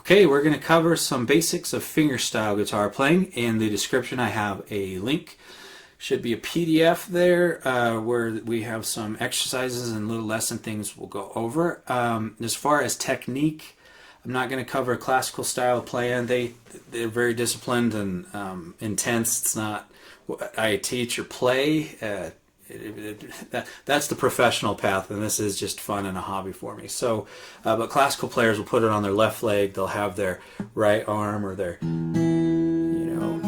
Okay, we're going to cover some basics of fingerstyle guitar playing. In the description I have a link. Should be a PDF there where we have some exercises and little lesson things we'll go over. As far as technique, I'm not going to cover classical style of playing. They're very disciplined and intense. It's not what I teach or play. That's the professional path, and this is just fun and a hobby for me. So, but classical players will put it on their left leg. They'll have their right arm or their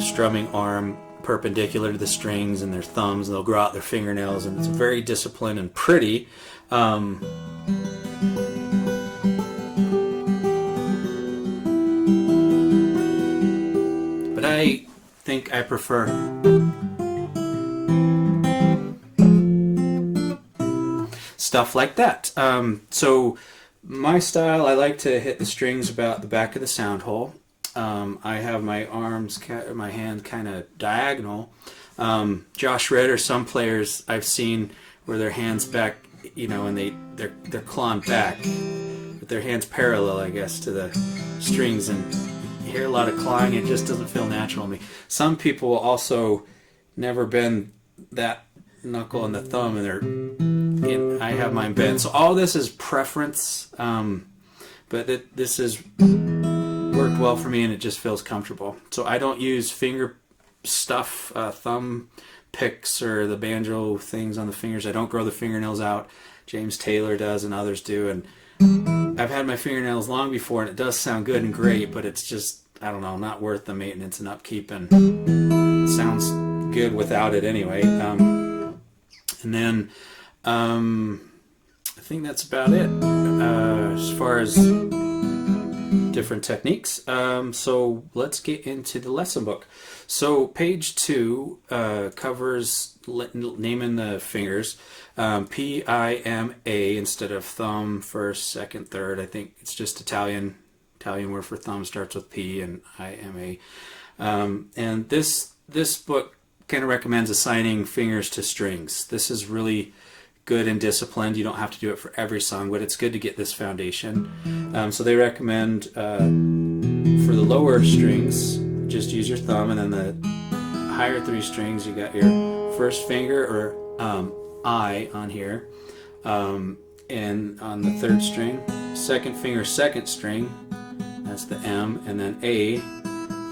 strumming arm perpendicular to the strings and their thumbs, and they'll grow out their fingernails, and it's very disciplined and pretty. But I think I prefer stuff like that. So my style, I like to hit the strings about the back of the sound hole. I have my arms, my hand kind of diagonal. Josh Ritter, some players I've seen where their hands back, and they're clawing back with their hands parallel, I guess, to the strings, and you hear a lot of clawing. It just doesn't feel natural to me. Some people will also never bend that knuckle and the thumb, and I have mine bent. So all this is preference, but this is worked well for me, and it just feels comfortable. So I don't use finger stuff, thumb picks or the banjo things on the fingers. I don't grow the fingernails out. James Taylor does and others do, and I've had my fingernails long before, and it does sound good and great, but it's just, I don't know, not worth the maintenance and upkeep, and it sounds good without it anyway. And then I think that's about it as far as different techniques. So let's get into the lesson book. So page 2 covers naming the fingers. P-I-M-A instead of thumb, first, second, third. I think it's just Italian word for thumb starts with P and I-M-A. And this book kind of recommends assigning fingers to strings. This is really good and disciplined. You don't have to do it for every song, but it's good to get this foundation. So they recommend for the lower strings, just use your thumb, and then the higher 3 strings, you got your first finger or I on here, and on the 3rd string, second finger, 2nd string, that's the M, and then A,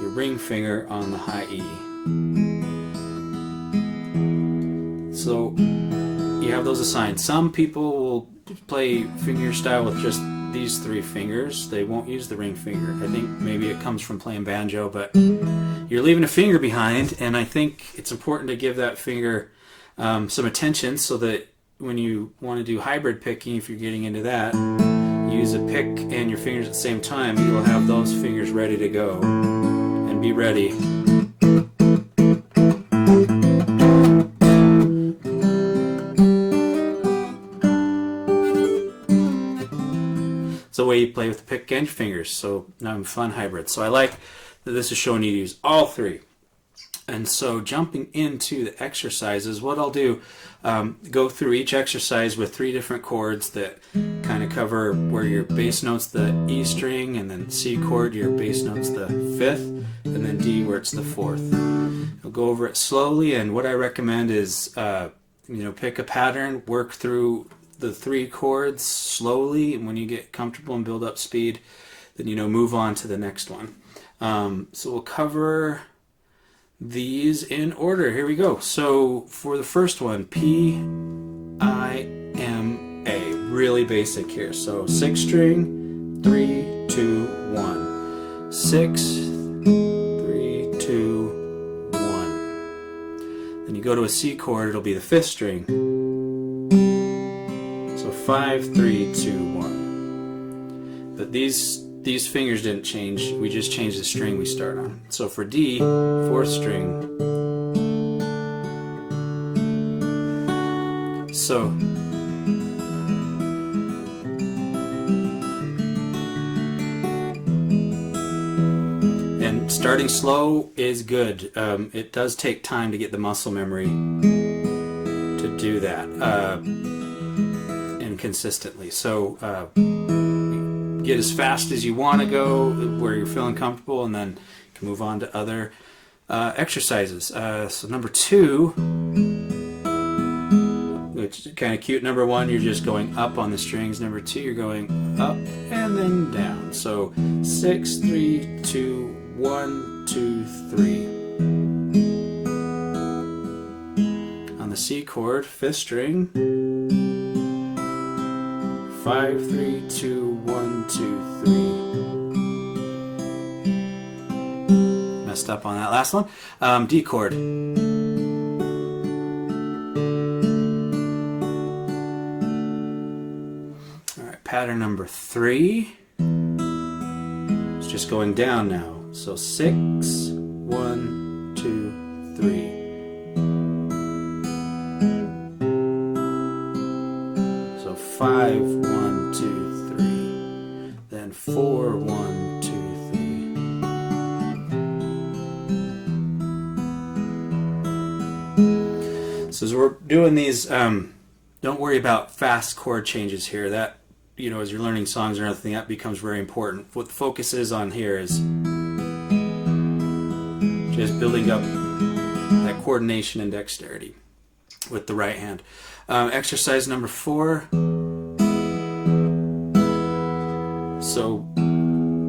your ring finger on the high E. So you have those assigned. Some people will play fingerstyle with just these 3 fingers. They won't use the ring finger. I think maybe it comes from playing banjo, but you're leaving a finger behind, and I think it's important to give that finger some attention so that when you want to do hybrid picking, if you're getting into that, use a pick and your fingers at the same time, you'll have those fingers ready to go and be ready. It's the way you play with the pick and your fingers, so now I'm fun hybrid. So I like that this is showing you to use all 3. And so jumping into the exercises, what I'll do, go through each exercise with 3 different chords that kind of cover where your bass note's the E string, and then C chord, your bass note's the 5th, and then D where it's the 4th. I'll go over it slowly, and what I recommend is pick a pattern, work through the 3 chords slowly, and when you get comfortable and build up speed, then move on to the next one. So we'll cover these in order. Here we go. So for the first one, P-I-M-A, really basic here. So 6th string, 3, 2, 1. 6, 3, 2, 1. Then you go to a C chord, it'll be the 5th string. So 5, 3, 2, 1. But these fingers didn't change. We just changed the string we start on. So for D, 4th string. So and starting slow is good. It does take time to get the muscle memory to do that and consistently. So get as fast as you want to go, where you're feeling comfortable, and then you can move on to other exercises. So number 2, which is kind of cute. Number 1, you're just going up on the strings. Number 2, you're going up and then down. So 6, 3, 2, 1, 2, 3. On the C chord, 5th string. 5, 3, 2, 1, 2, 3. Messed up on that last one. D chord. Alright, pattern number 3. It's just going down now. So 6, 1, 2, 3. So 5, 1, 2, 3. Then 4, 1, 2, 3. So as we're doing these, don't worry about fast chord changes here. That, you know, as you're learning songs or anything, that becomes very important. What the focus is on here is just building up that coordination and dexterity with the right hand. Exercise number 4. So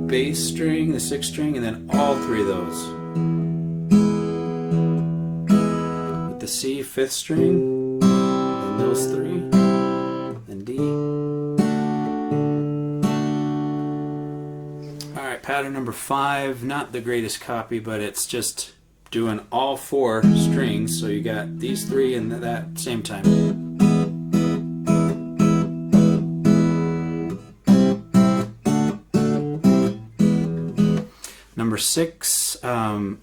bass string, the 6th string, and then all 3 of those. With the C, 5th string, and those 3, and D. Alright, pattern number 5, not the greatest copy, but it's just doing all 4 strings, so you got these 3 and that same time. Number 6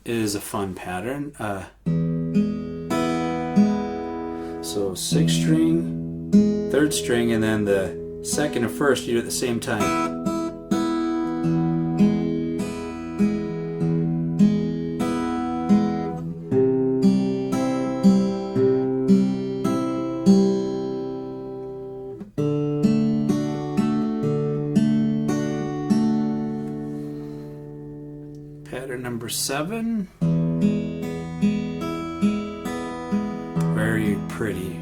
is a fun pattern. So 6th string, 3rd string, and then the 2nd and 1st you do at the same time. Pattern number 7. Very pretty.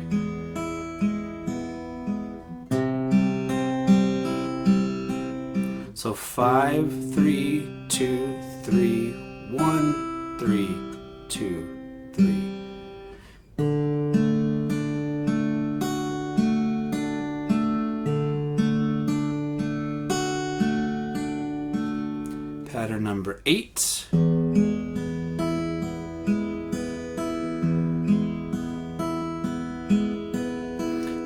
So 5, 3, 2, 3, 1, 3, 2, 3. Pattern number 8.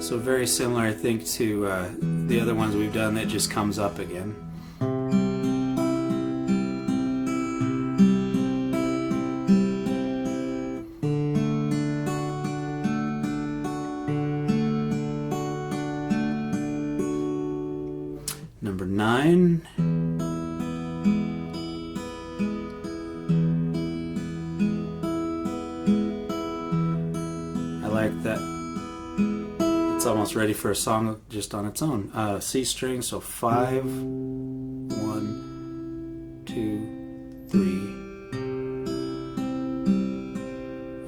So very similar, I think, to the other ones we've done. That just comes up again. Number 9. I like that. It's almost ready for a song just on its own. C string, so 5, 1, 2, 3.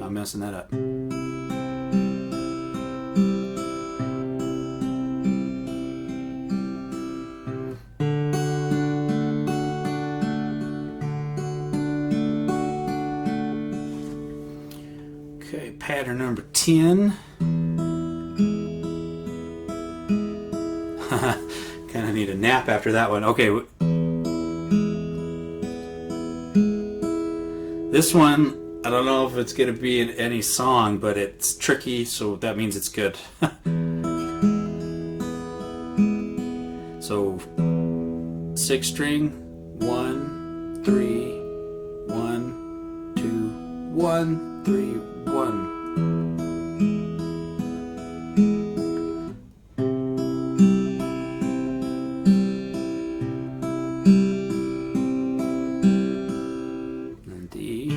I'm messing that up. Okay, pattern number 10. Kind of need a nap after that one. Okay. This one, I don't know if it's going to be in any song, but it's tricky, so that means it's good. So 6th string, 1, 3, 1, 2, 1, 3, 1. And D.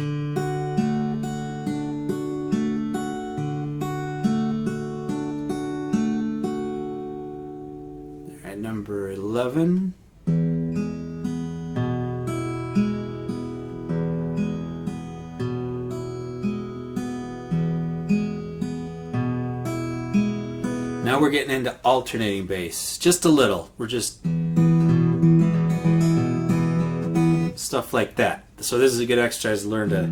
Alright, number 11. Now we're getting into alternating bass, just a little. We're just stuff like that. So this is a good exercise to learn to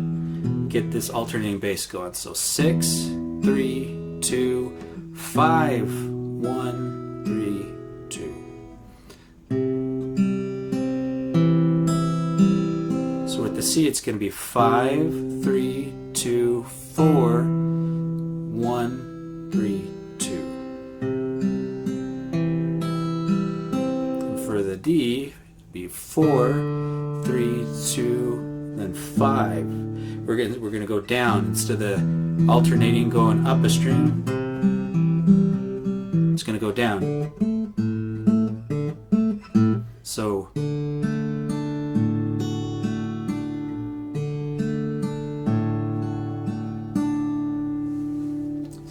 get this alternating bass going. So 6, 3, 2, 5, 1, 3, 2. So with the C, it's going to be 5, 3, 2, 4, 1, 3, 2. And for the D, it'd be 4, 3, 2, then 5. We're going to go down instead of alternating going up a string. It's going to go down. So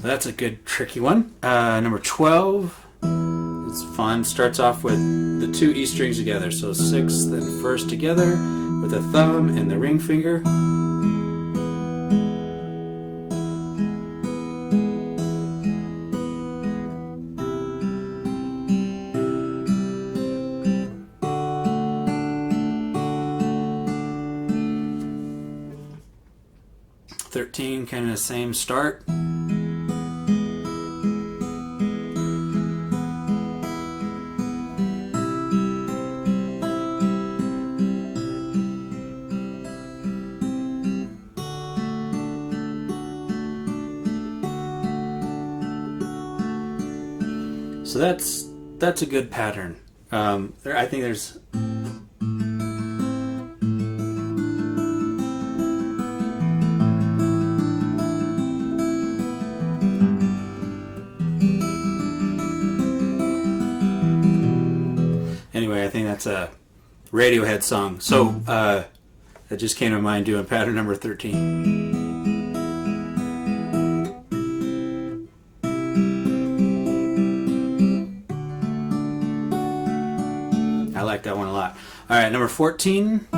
that's a good tricky one. Number 12. It's fun. Starts off with the 2 E strings together. So 6th and 1st together with the thumb and the ring finger. Kind of the same start. So that's a good pattern. I think there's I think that's a Radiohead song. So that just came to mind doing pattern number 13. I like that one a lot. All right, number 14.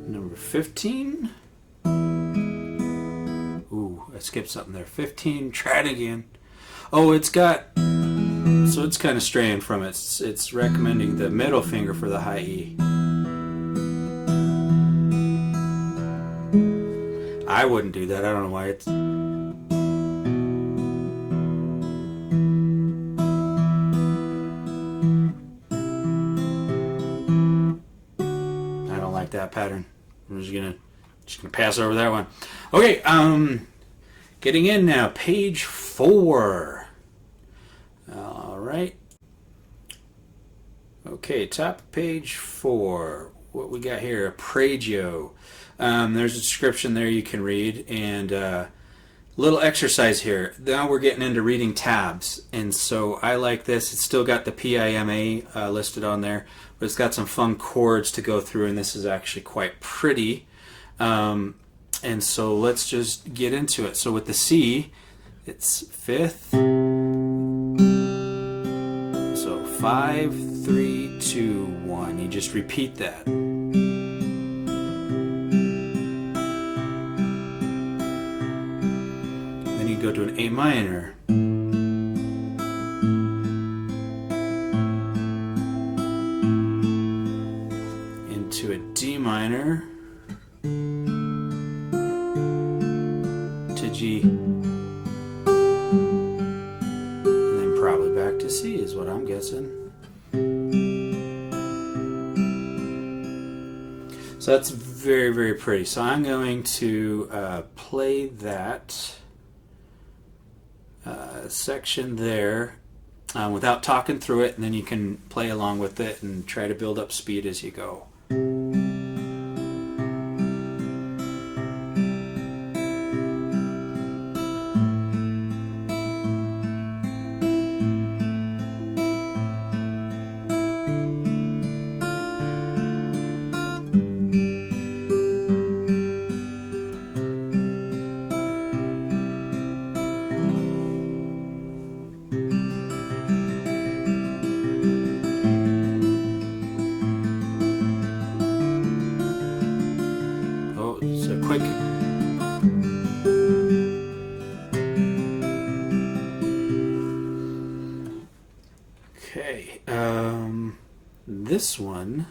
Number 15. Ooh, I skipped something there. 15, try it again. Oh, it's got, so it's kind of straying from it. It's recommending the middle finger for the high E. I wouldn't do that. I don't know why it's... I don't like that pattern. I'm just gonna pass over that one. Okay, getting in now, page 4. All right. Okay, top of page 4. What we got here? Arpeggio. There's a description there you can read, and little exercise here. Now we're getting into reading tabs, and so I like this. It's still got the PIMA listed on there, but it's got some fun chords to go through, and this is actually quite pretty. And so let's just get into it. So with the C, it's 5th. So 5, 3, 2, 1. You just repeat that. Then you go to an A minor. Into a D minor. To G. And then probably back to C is what I'm guessing. So that's very, very pretty. So I'm going to play that section there without talking through it, and then you can play along with it and try to build up speed as you go. Okay, this one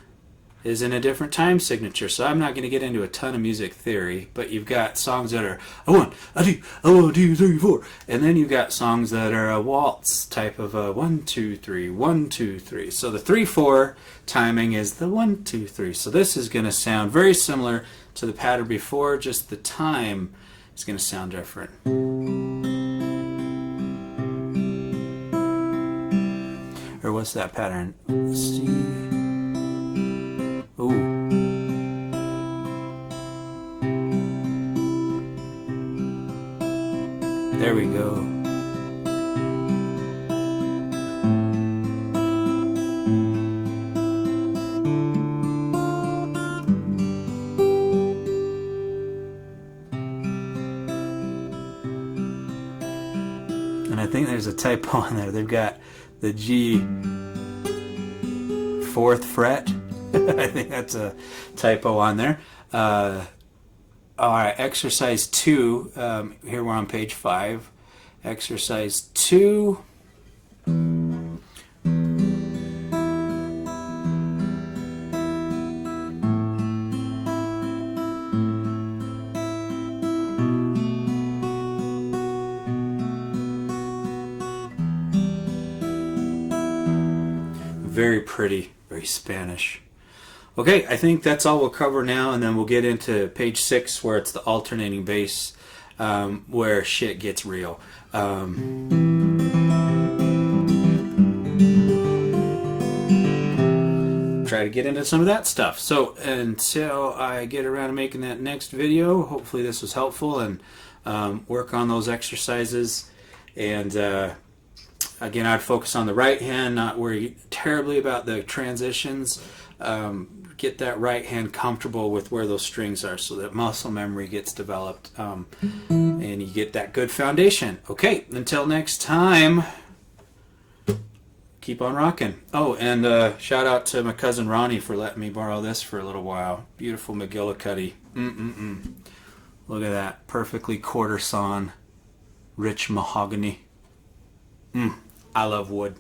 is in a different time signature, so I'm not going to get into a ton of music theory, but you've got songs that are a 1, a 2, a 1, 2, 3, 4, and then you've got songs that are a waltz type of a 1, 2, 3, 1, 2, 3. So the 3/4 timing is the 1, 2, 3. So this is going to sound very similar to the pattern before, just the time is going to sound different. Or what's that pattern? C. Ooh. There we go. And I think there's a typo on there. They've got the G 4th fret. I think that's a typo on there. Alright, exercise 2. Here we're on page 5. Exercise 2. Very pretty, very Spanish. Okay, I think that's all we'll cover now, and then we'll get into page 6 where it's the alternating bass, where shit gets real. Try to get into some of that stuff. So until I get around to making that next video, hopefully this was helpful, and work on those exercises. And again, I'd focus on the right hand, not worry terribly about the transitions. Get that right hand comfortable with where those strings are so that muscle memory gets developed, and you get that good foundation. Okay, until next time, keep on rocking. Oh, and shout out to my cousin Ronnie for letting me borrow this for a little while. Beautiful McGillicuddy. Look at that. Perfectly quarter sawn, rich mahogany. I love wood.